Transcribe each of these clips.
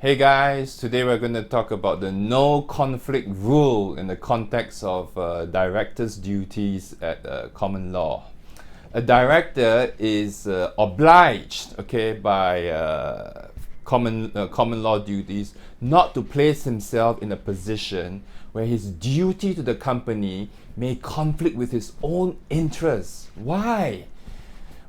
Hey guys, today we're going to talk about the no conflict rule in the context of director's duties at common law. A director is obliged, by common law duties not to place himself in a position where his duty to the company may conflict with his own interests. Why?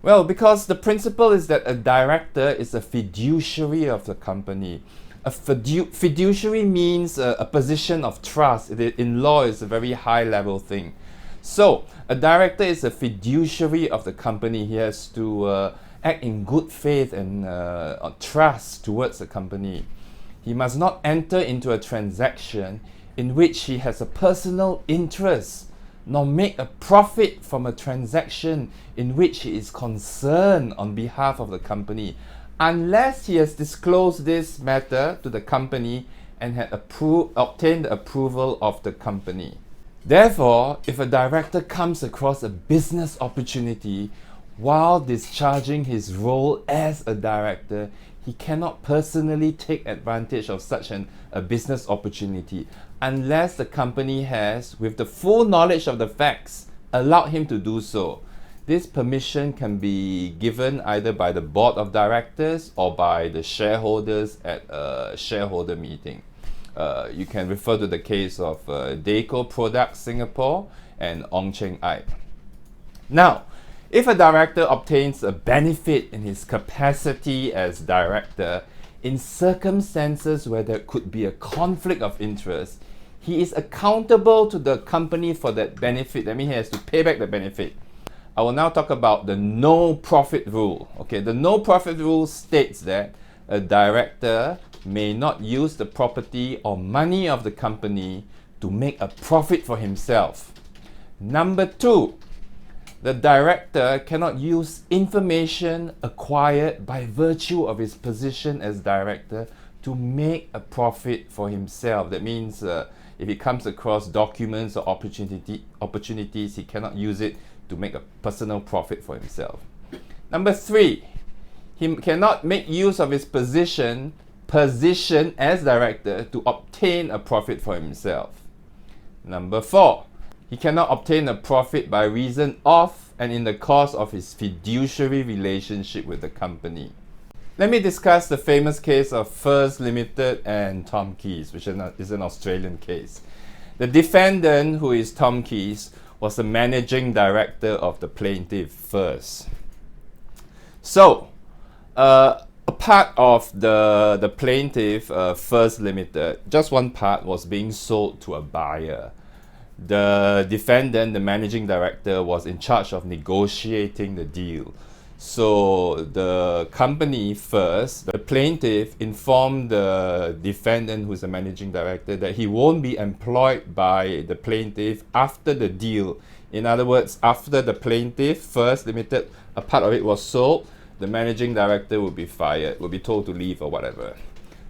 Well, because the principle is that a director is a fiduciary of the company. A fiduciary means a position of trust. In law, it's a very high level thing. So, a director is a fiduciary of the company. He has to act in good faith and trust towards the company. He must not enter into a transaction in which he has a personal interest, nor make a profit from a transaction in which he is concerned on behalf of the company, unless he has disclosed this matter to the company and had obtained the approval of the company. Therefore, if a director comes across a business opportunity while discharging his role as a director, he cannot personally take advantage of such a business opportunity unless the company has, with the full knowledge of the facts, allowed him to do so. This permission can be given either by the board of directors or by the shareholders at a shareholder meeting. You can refer to the case of Deco Products Singapore and Ong Cheng Ai. Now, if a director obtains a benefit in his capacity as director in circumstances where there could be a conflict of interest, he is accountable to the company for that benefit. That means he has to pay back the benefit. I will now talk about the no profit rule. The no profit rule states that a director may not use the property or money of the company to make a profit for himself. Number two, the director cannot use information acquired by virtue of his position as director to make a profit for himself. That means if he comes across documents or opportunities, he cannot use it to make a personal profit for himself. Number three, he cannot make use of his position as director to obtain a profit for himself. Number four, he cannot obtain a profit by reason of and in the course of his fiduciary relationship with the company. Let me discuss the famous case of First Limited and Tom Keys, which is an Australian case. The defendant, who is Tom Keys, was the managing director of the plaintiff First. So, a part of the plaintiff First Limited, just one part, was being sold to a buyer. The defendant, the managing director, was in charge of negotiating the deal. So the company First, the plaintiff, informed the defendant, who's the managing director, that he won't be employed by the plaintiff after the deal. In other words, after the plaintiff First Limited, a part of it was sold, the managing director would be fired, would be told to leave or whatever.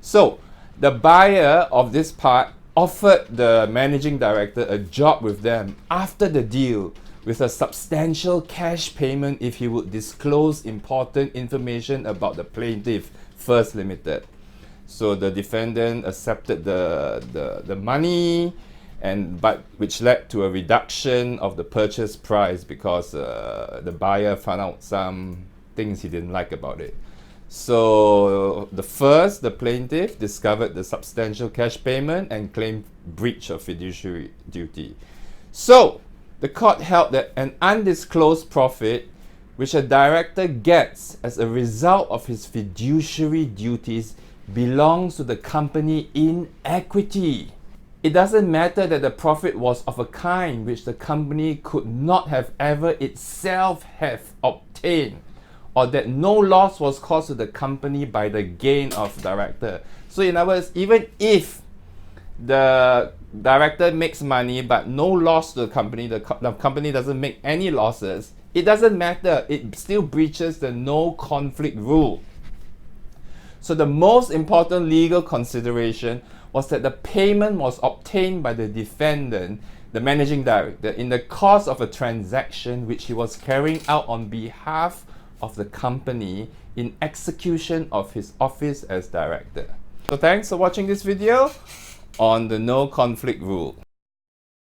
So the buyer of this part offered the managing director a job with them after the deal, with a substantial cash payment if he would disclose important information about the plaintiff First Limited. So the defendant accepted the money, but which led to a reduction of the purchase price because the buyer found out some things he didn't like about it. So the plaintiff discovered the substantial cash payment and claimed breach of fiduciary duty. So the court held that an undisclosed profit which a director gets as a result of his fiduciary duties belongs to the company in equity. It doesn't matter that the profit was of a kind which the company could not have ever itself have obtained, or that no loss was caused to the company by the gain of director. So in other words, even if the director makes money but no loss to the company, the company doesn't make any losses, it doesn't matter. It still breaches the no conflict rule. So the most important legal consideration was that the payment was obtained by the defendant, the managing director, in the course of a transaction which he was carrying out on behalf of the company in execution of his office as director. So thanks for watching this video on the no conflict rule.